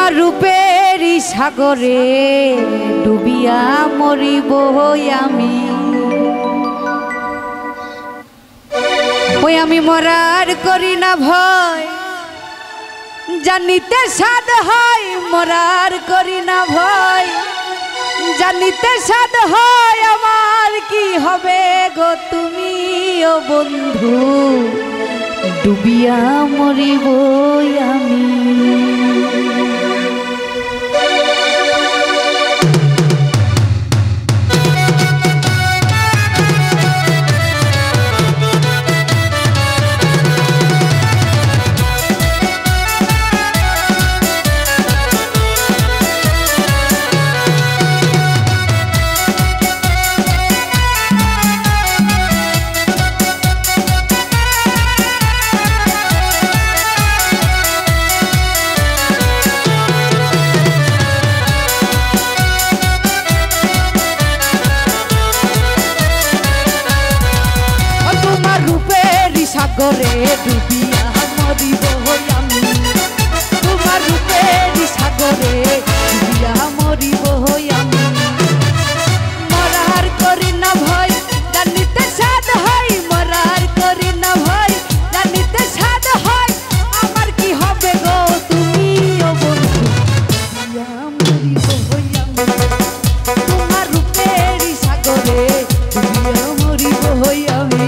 তোমার রূপের সাগরে ডুবিয়া মরিব আমি। ওই আমি মরার করি না ভয়, জানিতে সাদ হয় মরার করি না ভয়, জানিতে সাদ হয় আমার কি হবে গো তুমি ও বন্ধু, ডুবিয়া মরিব আমি। সাগরে ডুবিয়া মরিব আমি, তোমার রূপের সাগরে ডুবিয়া মরিব আমি। মরার করি না ভয়, জানিতে সাদ হয় মরার করি না ভয়, জানিতে সাদ হয় আমার কি হবে গো তুমি ও বন্ধু, ডুবিয়া মরিব আমি। তোমার রূপের সাগরে ডুবিয়া মরিব আমি।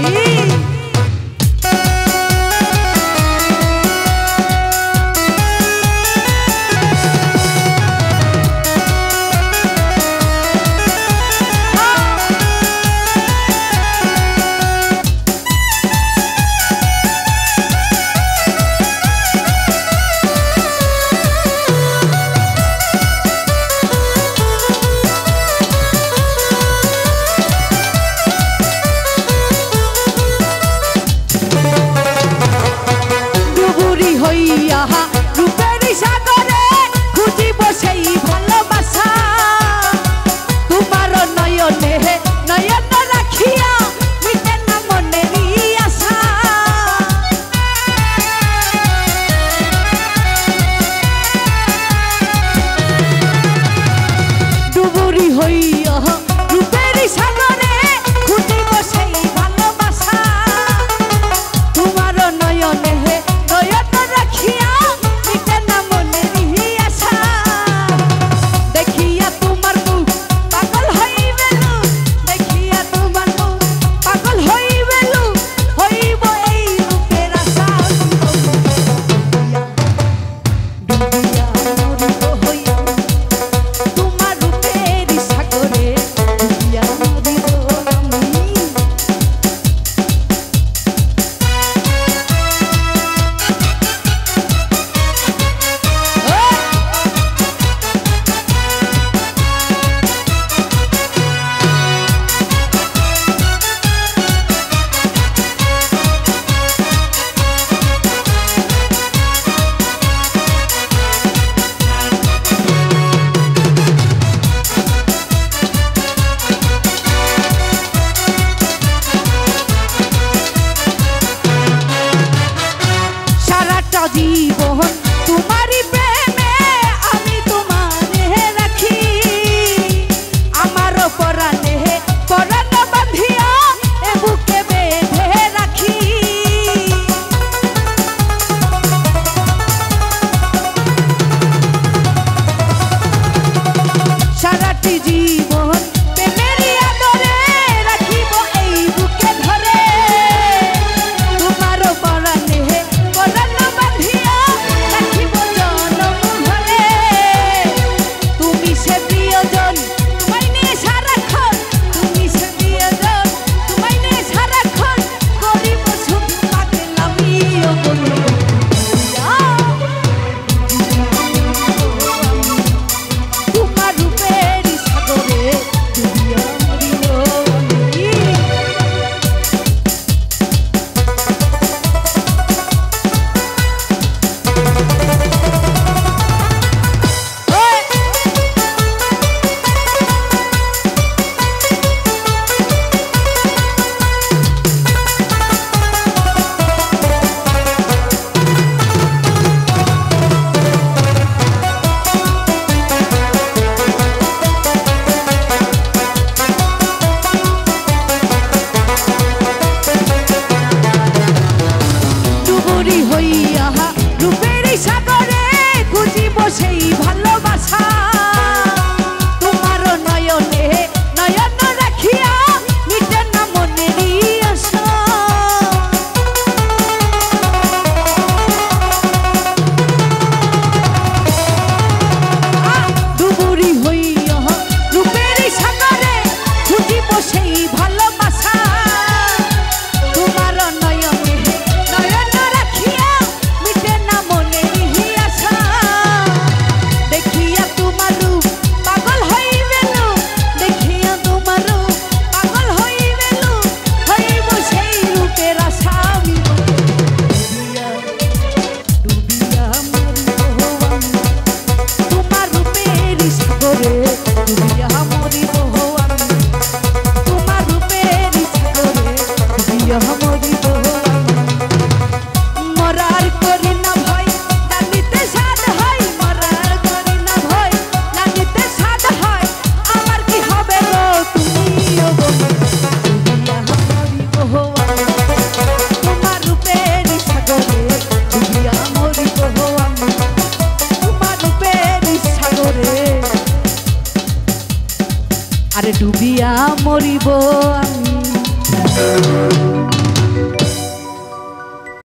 রূপের সাগরে খুঁজিব সেই ভালোবাসা, তোমার নয়নে নয়ন রাখিয়া মিটে না মনেরই আশা। ডুবুরি হইয়া রূপের সাগরে খুঁজিব সেই ভালোবাসা, তোমার নয়নে নয়ন রাখিয়া আরে ডুবিয়া মরিব আমি।